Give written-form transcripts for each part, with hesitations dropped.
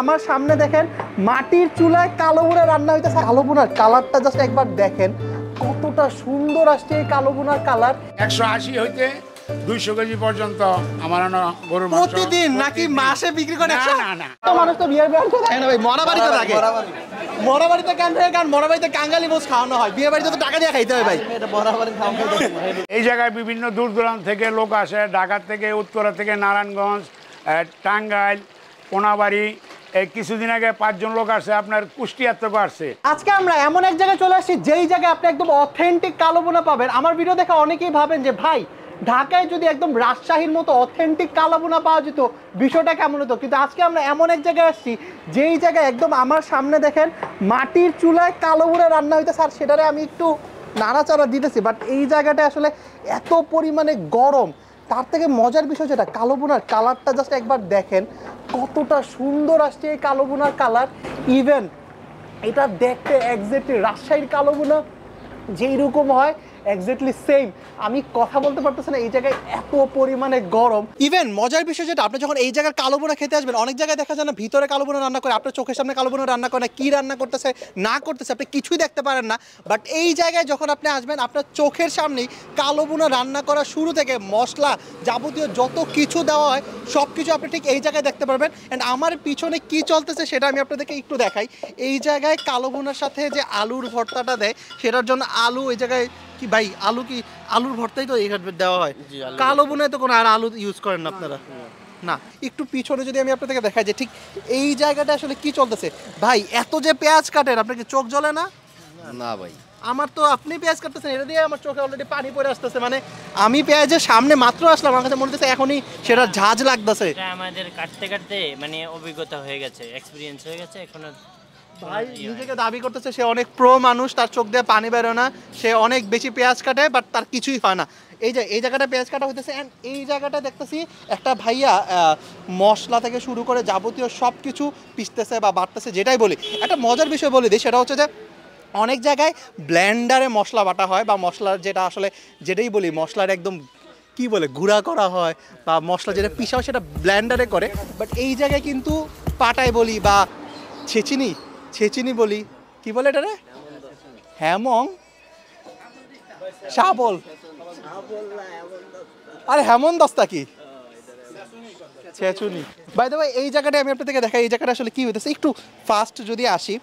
আমার সামনে দেখেন মাটির চুলায় কালো ভুনা রান্না হইতেছে। কালো ভুনার কালারটা জাস্ট একবার দেখেন, কতটা সুন্দর আসছে এই কালো ভুনার কালার। 180 হইতে 200 কেজি পর্যন্ত আমার গরুর মাংস প্রতিদিন নাকি মাসে বিক্রি করে? না না তো মানুষ তো বিয়ের বাড়িতে থাকে না ভাই, মরা বাড়িতে থাকে। মরা বাড়িতে কেন থাকে? কারণ মরা বাড়িতে কাঙ্গালি মোষ খাওয়ানো হয়, বিয়ে বাড়িতে তো টাকা দিয়ে খাইতে হয় ভাই। এই জায়গায় বিভিন্ন দূর দূরান্ত থেকে লোক আসে, ঢাকা থেকে, উত্তরা থেকে, নারায়ণগঞ্জ, টাঙ্গাইল, কোনাবাড়ি। এই কিছুদিন আগে 5 জন লোক আসছে, আপনার কুষ্টিয়ার থেকে আসছে। আজকে আমরা এমন এক জায়গায় চলে আসছি যেই জায়গায় আপনি একদম অথেন্টিক কালো ভুনা পাবেন। আমার ভিডিও দেখে অনেকেই ভাবেন যে ভাই ঢাকায় যদি একদম রাজশাহীর মতো অথেন্টিক কালো ভুনা পাওয়া যেত বিষয়টা কেমন হতো। কিন্তু আজকে আমরা এমন এক জায়গায় আসছি যেই জায়গায় একদম আমার সামনে দেখেন মাটির চুলায় কালো ভুনা রান্না হইতেছে, আর সেটারে আমি একটু নাড়াচাড়া দিতেছি। বাট এই জায়গাটা আসলে এত পরিমাণে গরম। তার থেকে মজার বিষয় যেটা, কালো ভুনার কালারটা জাস্ট একবার দেখেন, কতটা সুন্দর আসছে এই কালো ভুনার কালার। ইভেন এটা দেখতে এক্স্যাক্টলি রাজশাহীর কালো ভুনা যেই রকম হয় এক্স্যাক্টলি সেম। আমি কথা বলতে পারতেছি না, এই জায়গায় এত পরিমাণে গরম। ইভেন মজার বিষয় যেটা, আপনি যখন এই জায়গার কালো ভুনা খেতে আসবেন, অনেক জায়গায় দেখা যায় না ভিতরে কালো ভুনা রান্না করে, আপনার চোখের সামনে কালো ভুনা রান্না করে না, কি রান্না করতেছে না করতেছে আপনি কিছুই দেখতে পারেন না। বাট এই জায়গায় যখন আপনি আসবেন, আপনার চোখের সামনেই কালো ভুনা রান্না করা শুরু থেকে মশলা যাবতীয় যত কিছু দেওয়া হয় সব কিছু আপনি ঠিক এই জায়গায় দেখতে পারবেন। অ্যান্ড আমার পিছনে কি চলতেছে সেটা আমি আপনাদেরকে একটু দেখাই। এই জায়গায় কালো ভুনার সাথে যে আলুর ভর্তাটা দেয়, সেটার জন্য আলু এই জায়গায় কি ভাই, আলু কি আলুর ভর্তাই তো এইভাবে দেওয়া হয়? কালো ভুনায় তো কোনো আর আলু ইউজ করেন না আপনারা? না। একটু পিছনে যদি আমি আপনাদেরকে দেখাই যে ঠিক এই জায়গাটা আসলে কি চলতেছে। ভাই এত যে পেঁয়াজ কাটেন, আপনার কি চোখ জ্বলে না? না ভাই, আমার তো আপনি পেঁয়াজ কাটতেছেন, এটা দিয়ে আমার চোখে অলরেডি পানি পড়ে আসতেছে। মানে আমি পেঁয়াজের সামনে মাত্র আসলাম, আমার কাছে মনে হচ্ছে এখনই সেটা ঝাঁজ লাগতেছে। আমাদের কাটতে কাটতে মানে অভিজ্ঞতা হয়ে গেছে, এক্সপিরিয়েন্স হয়ে গেছে। এখন ভাই নিজেকে দাবি করতেছে সে অনেক প্রো মানুষ, তার চোখ দিয়ে পানি বেরোয় না, সে অনেক বেশি পেঁয়াজ কাটে, বাট তার কিছুই হয় না। এই জায়গাটা পেঁয়াজ কাটা হইতেছে। অ্যান্ড এই জায়গাটা দেখতেছি একটা ভাইয়া মশলা থেকে শুরু করে যাবতীয় সব কিছু পিসতেছে বা বাটতেছে। যেটাই বলি, একটা মজার বিষয় বলে দিই, সেটা হচ্ছে যে অনেক জায়গায় ব্লেন্ডারে মশলা বাটা হয়, বা মশলার যেটা আসলে যেটাই বলি মশলার একদম কি বলে গুঁড়া করা হয়, বা মশলা যেটা পিসা হয় সেটা ব্লেন্ডারে করে। বাট এই জায়গায় কিন্তু পাটায় বলি বা ছেচিনি বলি, কি বলে এটা রে, হ্যামং শাবল, আরে হেমন দস্তা কি ছেচুনি। বাই দ্য ওয়ে এই জায়গাটা আমি আপনাদেরকে দেখাই, এই জায়গাটা আসলে কি হইতেছে। একটু ফাস্ট যদি আসি,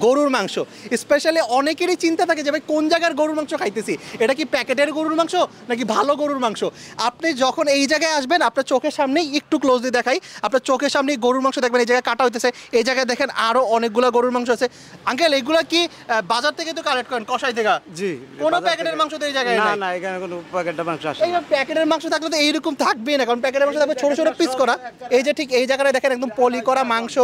গরুর মাংস স্পেশালি অনেকেরই চিন্তা থাকে যে ভাই কোন জায়গার গরুর মাংস খাইতেছি, এটা কি প্যাকেটের গরুর মাংস নাকি ভালো গরুর মাংস। আপনি যখন এই জায়গায় আসবেন, আপনার চোখের সামনেই একটু ক্লোজলি দেখাই, আপনার চোখের সামনেই গরুর মাংস দেখবেন এই জায়গায় কাটা হইতেছে। এই জায়গায় দেখেন আরও অনেকগুলো গরুর মাংস আছে। আঙ্কেল এগুলো কি বাজার থেকে তো কালেক্ট করেন, কষাই থেকে? জি, কোনো প্যাকেটের মাংস তো এই জায়গায় না নাই? না, এখানে কোনো প্যাকেটের মাংস আসে এই না। প্যাকেটের মাংস থাকলে তো এইরকম থাকবেই না, কারণ প্যাকেটের মাংস থাকবে ছোট ছোট পিস করা। এই যে ঠিক এই জায়গায় দেখেন একদম পলি করা মাংস,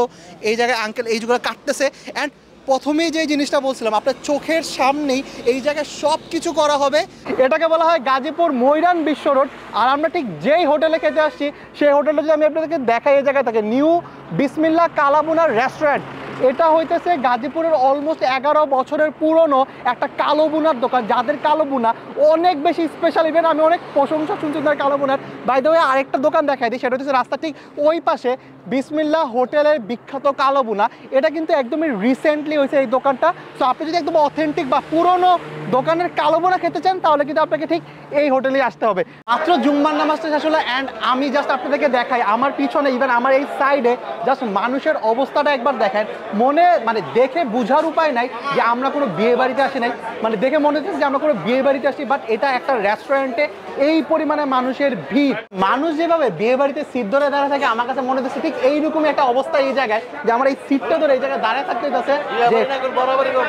এই জায়গায় আঙ্কেল এই যেগুলো কাটতেছে। অ্যান্ড প্রথমেই যে জিনিসটা বলছিলাম, আপনার চোখের সামনেই এই জায়গায় সব কিছু করা হবে। এটাকে বলা হয় গাজীপুর ময়রান বিশ্ব রোড। আর আমরা ঠিক যেই হোটেলে খেতে আসছি, সেই হোটেলে যদি আমি আপনাদেরকে দেখাই, এই জায়গায় থাকে নিউ বিসমিল্লাহ কালা ভুনার রেস্টুরেন্ট। এটা হইতেছে গাজীপুরের অলমোস্ট 11 বছরের পুরনো একটা কালো ভুনার দোকান, যাদের কালো ভুনা অনেক বেশি স্পেশাল। ইভেন আমি অনেক প্রশংসা শুনছি তার কালো ভুনার। বাই দ্য ওয়ে আরেকটা দোকান দেখাই দিই, সেটা হচ্ছে রাস্তা ঠিক ওই পাশে বিসমিল্লাহ হোটেলের বিখ্যাত কালো ভুনা। এটা কিন্তু একদমই রিসেন্টলি হয়েছে এই দোকানটা। সো আপনি যদি একদম অথেন্টিক বা পুরনো দোকানের কালো ভুনা খেতে চান, তাহলে কিন্তু আপনাকে ঠিক এই হোটেলেই আসতে হবে। মাত্র জুম্মার নামাজটা শেষ হলো, অ্যান্ড আমি জাস্ট আপনাদেরকে দেখাই আমার পিছনে, ইভেন আমার এই সাইডে জাস্ট মানুষের অবস্থাটা একবার দেখেন। মনে মানে দেখে বুঝার উপায় নাই যে আমরা কোনো বিয়ে বাড়িতে আসি নাই, মানে দেখে মনে হচ্ছে যে আমরা কোনো বিয়ে বাড়িতে আসি, বাট এটা একটা রেস্টুরেন্টে এই পরিমাণে মানুষের ভিড়। মানুষ যেভাবে বিয়ে বাড়িতে সিট ধরে দাঁড়িয়ে থাকে, আমার কাছে মনে হচ্ছে ঠিক এইরকমই একটা অবস্থা এই জায়গায়, যে আমার এই সিটটা ধরে এই জায়গায় দাঁড়িয়ে থাকতে হচ্ছে।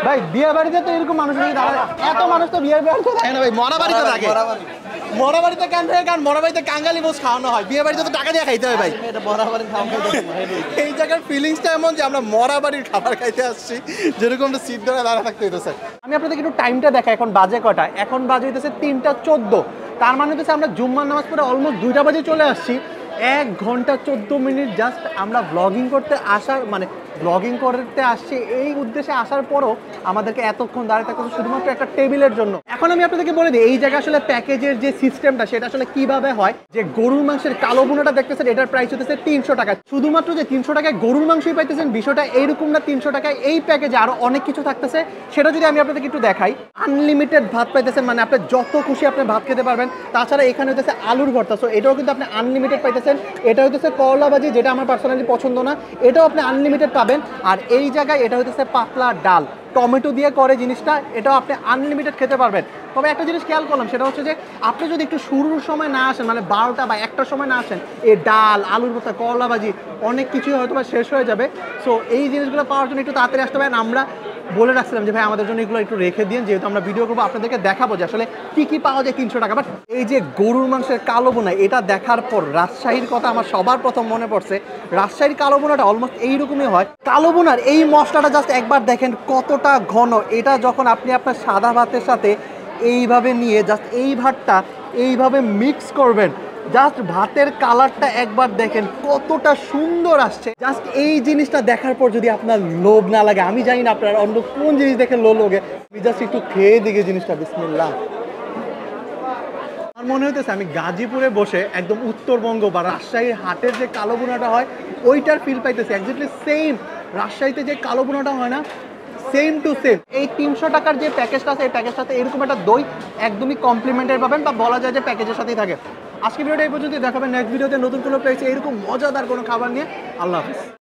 ভাই বিয়ে বাড়িতে তো এরকম মানুষ দাঁড়ায়, এত মানুষ তো বিয়ে বাড়িতে থাকে না ভাই, মরা বাড়িতে থাকে। মরা বাড়িতে কেন থাকে? কারণ মরা বাড়িতে কাঙ্গালি মোষ খাওয়ানো হয়, বিয়ে বাড়িতে তো টাকা দিয়ে খাইতে হয় ভাই। এই জায়গার ফিলিংসটা এমন যে আমরা মরা বাড়ির খাবার খাইতে আসছি, যেরকম সিট ধরে দাঁড়া থাকতে হইতেছে। আমি আপনাদেরকে একটু টাইমটা দেখাই, এখন বাজে কটা? এখন বাজে হইতেছে 3টা 14। তার মানে হচ্ছে আমরা জুম্মার নামাজ পড়ে অলমোস্ট 2টা বাজে চলে আসছি। 1 ঘন্টা 14 মিনিট জাস্ট আমরা ব্লগিং করতে আসার, মানে ব্লগিং করতে আসছি এই উদ্দেশ্যে আসার পরও আমাদেরকে এতক্ষণ দাঁড়িয়ে থাকতে হচ্ছে শুধুমাত্র একটা টেবিলের জন্য। এখন আমি আপনাদেরকে বলে দিই এই জায়গায় আসলে প্যাকেজের যে সিস্টেমটা সেটা আসলে কিভাবে হয়। যে গরুর মাংসের কালো ভুনাটা দেখতেছেন এটার প্রাইস হচ্ছে 300 টাকা। শুধুমাত্র যে 300 টাকায় গরুর মাংসই পাইতেছেন বিষয়টা এইরকম না, 300 টাকায় এই প্যাকেজে আরো অনেক কিছু থাকতেছে। সেটা যদি আমি আপনাদেরকে একটু দেখাই, আনলিমিটেড ভাত পাইতেছেন, মানে আপনি যত খুশি আপনি ভাত খেতে পারবেন। তাছাড়া এখানে হইতেছে আলুর ভর্তা, সো এটাও কিন্তু আপনি আনলিমিটেড পাইতেছেন। এটা হইতেছে করলা ভাজি, যেটা আমার পার্সোনালি পছন্দ না, এটাও আপনি আনলিমিটেড পাবেন। আর এই জায়গায় এটা হইতেছে পাতলা ডাল, টমেটো দিয়ে করে জিনিসটা, এটাও আপনি আনলিমিটেড খেতে পারবেন। তবে একটা জিনিস খেয়াল করলাম, সেটা হচ্ছে যে আপনি যদি একটু শুরুর সময় না আসেন, মানে 12টা বা 1টার সময় না আসেন, এই ডাল, আলুর ভর্তা, করলা ভাজি অনেক কিছুই হয়তো বা শেষ হয়ে যাবে। সো এই জিনিসগুলো পাওয়ার জন্য একটু তাড়াতাড়ি আসতে পারেন। আমরা বলে রাখছিলাম যে ভাই আমাদের জন্য এগুলো একটু রেখে দিন, যেহেতু আমরা ভিডিও করবো, আপনাদেরকে দেখাবো যে আসলে কী কী পাওয়া যায় 300 টাকা। বাট এই যে গরুর মাংসের কালো বোনা, এটা দেখার পর রাজশাহীর কথা আমার সবার প্রথম মনে পড়ছে। রাজশাহীর কালো বোনাটা অলমোস্ট এইরকমই হয়। কালো বোনার এই মশলাটা জাস্ট একবার দেখেন কতটা ঘন। এটা যখন আপনি আপনার সাদা ভাতের সাথে এইভাবে নিয়ে জাস্ট এই ভাতটা এইভাবে মিক্স করবেন, জাস্ট ভাতের কালারটা একবার দেখেন কতটা সুন্দর আসছে। জাস্ট এই জিনিসটা দেখার পর যদি আপনার লোভ না লাগে, আমি জানি না আপনার অন্য কোন জিনিস দেখে লোভ লাগে, আমি জাস্ট একটু খেয়ে দিকে জিনিসটা। বিসমিল্লাহ। আমার মনে হইতেছে আমি গাজীপুরে বসে একদম উত্তরবঙ্গ বা রাজশাহীর হাটের যে কালো বোনাটা হয় ওইটার ফিল পাইতেছি। একজাক্টলি সেম রাজশাহীতে যে কালো বোনাটা হয় না, সেম টু সেম। এই 300 টাকার যে প্যাকেজটা আছে, এই প্যাকেজটাতে এরকম একটা দই একদমই কমপ্লিমেন্টারি পাবেন, বা বলা যায় যে প্যাকেজের সাথেই থাকে। আজকে ভিডিওটা এই পর্যন্ত, দেখাবেন নেক্সট ভিডিওতে নতুন কোনো প্লেসে এরকম মজাদার কোনো খাবার নিয়ে। আল্লাহ হাফিজ।